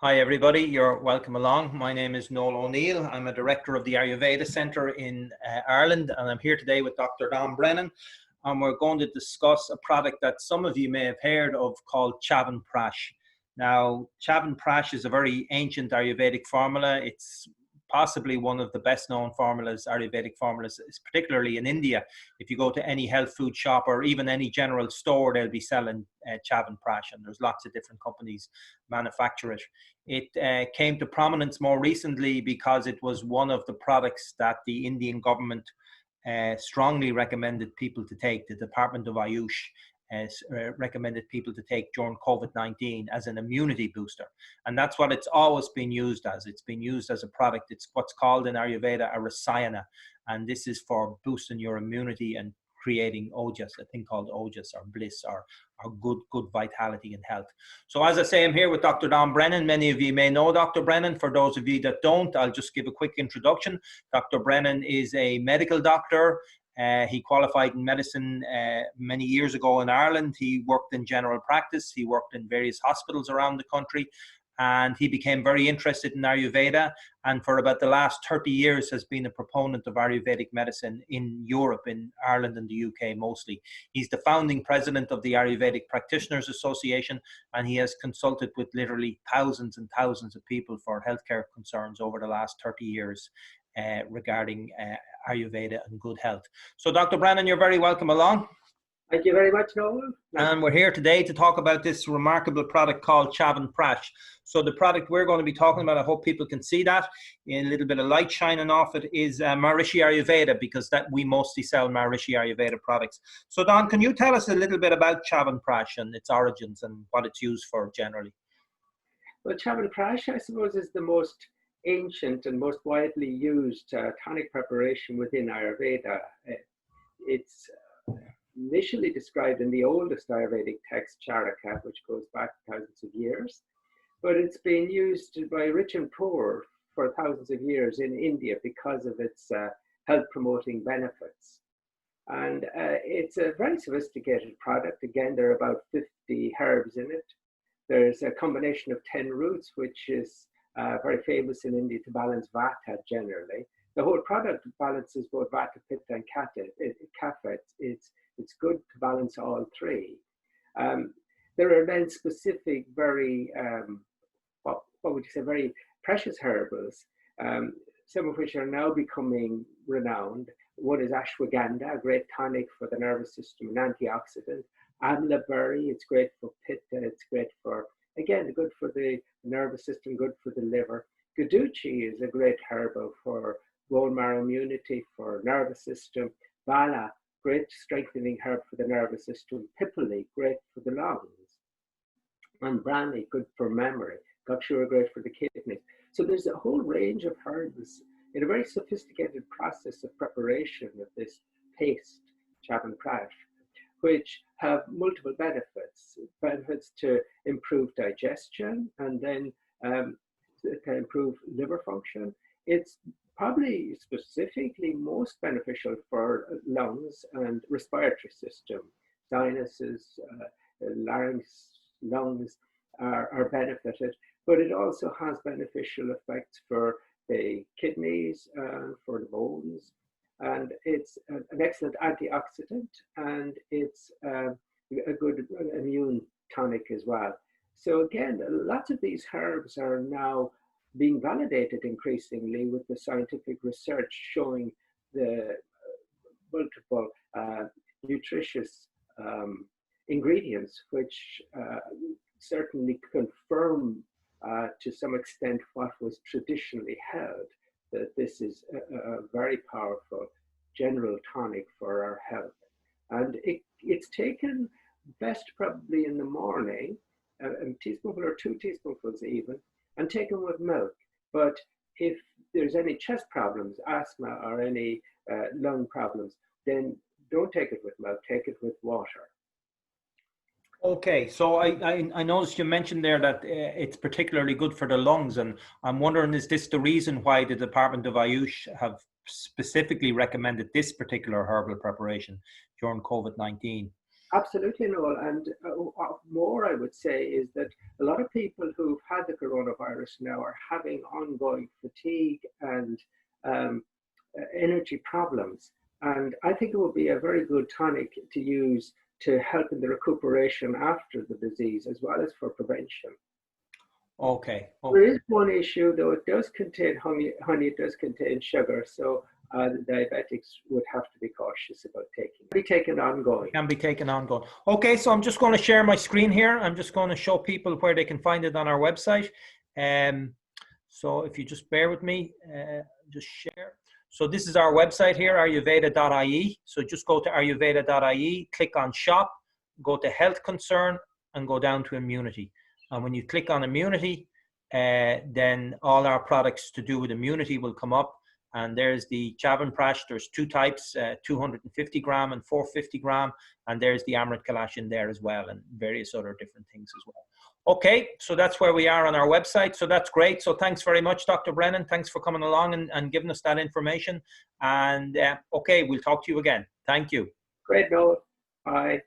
Hi everybody, you're welcome along. My name is Noel O'Neill. I'm a director of the Ayurveda Centre in Ireland, and I'm here today with Dr. Don Brennan, and we're going to discuss a product that some of you may have heard of called chyavanprash. Now, chyavanprash is a very ancient Ayurvedic formula. It's possibly one of the best known formulas, Ayurvedic formulas, particularly in India. If you go to any health food shop or even any general store, they'll be selling chyavanprash, and there's lots of different companies manufacture it. It came to prominence more recently because it was one of the products that the Indian government strongly recommended people to take. The Department of Ayush recommended people to take during COVID-19 as an immunity booster. And that's what it's always been used as. It's been used as a product. It's what's called in Ayurveda a rasayana. And this is for boosting your immunity and creating ojas, a thing called ojas or bliss or good vitality and health. So as I say, I'm here with Dr. Don Brennan. Many of you may know Dr. Brennan. For those of you that don't, I'll just give a quick introduction. Dr. Brennan is a medical doctor. He qualified in medicine many years ago in Ireland. He worked in general practice. He worked in various hospitals around the country. And he became very interested in Ayurveda, and for about the last 30 years has been a proponent of Ayurvedic medicine in Europe, in Ireland and the UK mostly. He's the founding president of the Ayurvedic Practitioners Association, and he has consulted with literally thousands and thousands of people for healthcare concerns over the last 30 years regarding Ayurveda and good health. So Dr. Brennan, you're very welcome along. Thank you very much, Noel. And we're here today to talk about this remarkable product called chyavanprash. So the product we're going to be talking about, I hope people can see that, in a little bit of light shining off it, is Maharishi Ayurveda, because that we mostly sell Maharishi Ayurveda products. So Don, can you tell us a little bit about chyavanprash and its origins and what it's used for generally? Well, chyavanprash, I suppose, is the most ancient and most widely used tonic preparation within Ayurveda. It's initially described in the oldest Ayurvedic text, Charaka, which goes back thousands of years, but it's been used by rich and poor for thousands of years in India because of its health-promoting benefits. And it's a very sophisticated product. Again, there are about 50 herbs in it. There's a combination of 10 roots, which is very famous in India to balance Vata generally. The whole product balances both Vata, Pitta, and Kapha. It's good to balance all three. There are then specific, very, what would you say, very precious herbals, some of which are now becoming renowned. One is ashwagandha, a great tonic for the nervous system, an antioxidant. Amla berry, it's great for pitta, it's great for, again, good for the nervous system, good for the liver. Guduchi is a great herbal for bone marrow immunity, for nervous system. Vala, great strengthening herb for the nervous system. Pipali, great for the lungs. And Brahmi, good for memory. Gakshura, great for the kidneys. So there's a whole range of herbs in a very sophisticated process of preparation of this paste, chyavanprash, which have multiple benefits. Benefits to improve digestion and then to improve liver function. It's probably specifically most beneficial for lungs and respiratory system. Sinuses, larynx, lungs are benefited, but it also has beneficial effects for the kidneys, for the bones, and it's an excellent antioxidant, and it's a good immune tonic as well. So again, lots of these herbs are now being validated increasingly with the scientific research showing the multiple nutritious ingredients, which certainly confirm to some extent what was traditionally held, that this is a very powerful general tonic for our health. And it's taken best probably in the morning, a teaspoonful or 2 teaspoonfuls even, and taken with milk. But if there's any chest problems, asthma, or any lung problems, then don't take it with milk, take it with water. Okay, so I noticed you mentioned there that it's particularly good for the lungs, and I'm wondering, is this the reason why the Department of Ayush have specifically recommended this particular herbal preparation during COVID-19? Absolutely, Noel. And more, I would say, is that a lot of people who've had the coronavirus now are having ongoing fatigue and um, energy problems. And I think it would be a very good tonic to use to help in the recuperation after the disease, as well as for prevention. Okay. There is one issue, though. It does contain honey. Honey, it does contain sugar, so the diabetics would have to be cautious about taking it. Be taken ongoing. Can be taken ongoing. Okay, so I'm just going to share my screen here. I'm just going to show people where they can find it on our website. So if you just bear with me, just share. So this is our website here, ayurveda.ie. So just go to ayurveda.ie, click on shop, go to health concern, and go down to immunity. And when you click on immunity, then all our products to do with immunity will come up. And there's the chyavanprash. There's two types, 250 gram and 450 gram. And there's the Amrit Kalash in there as well, and various other different things as well. Okay, so that's where we are on our website. So that's great. So thanks very much, Dr. Brennan. Thanks for coming along and giving us that information. And okay, we'll talk to you again. Thank you. Great, Noel. Bye.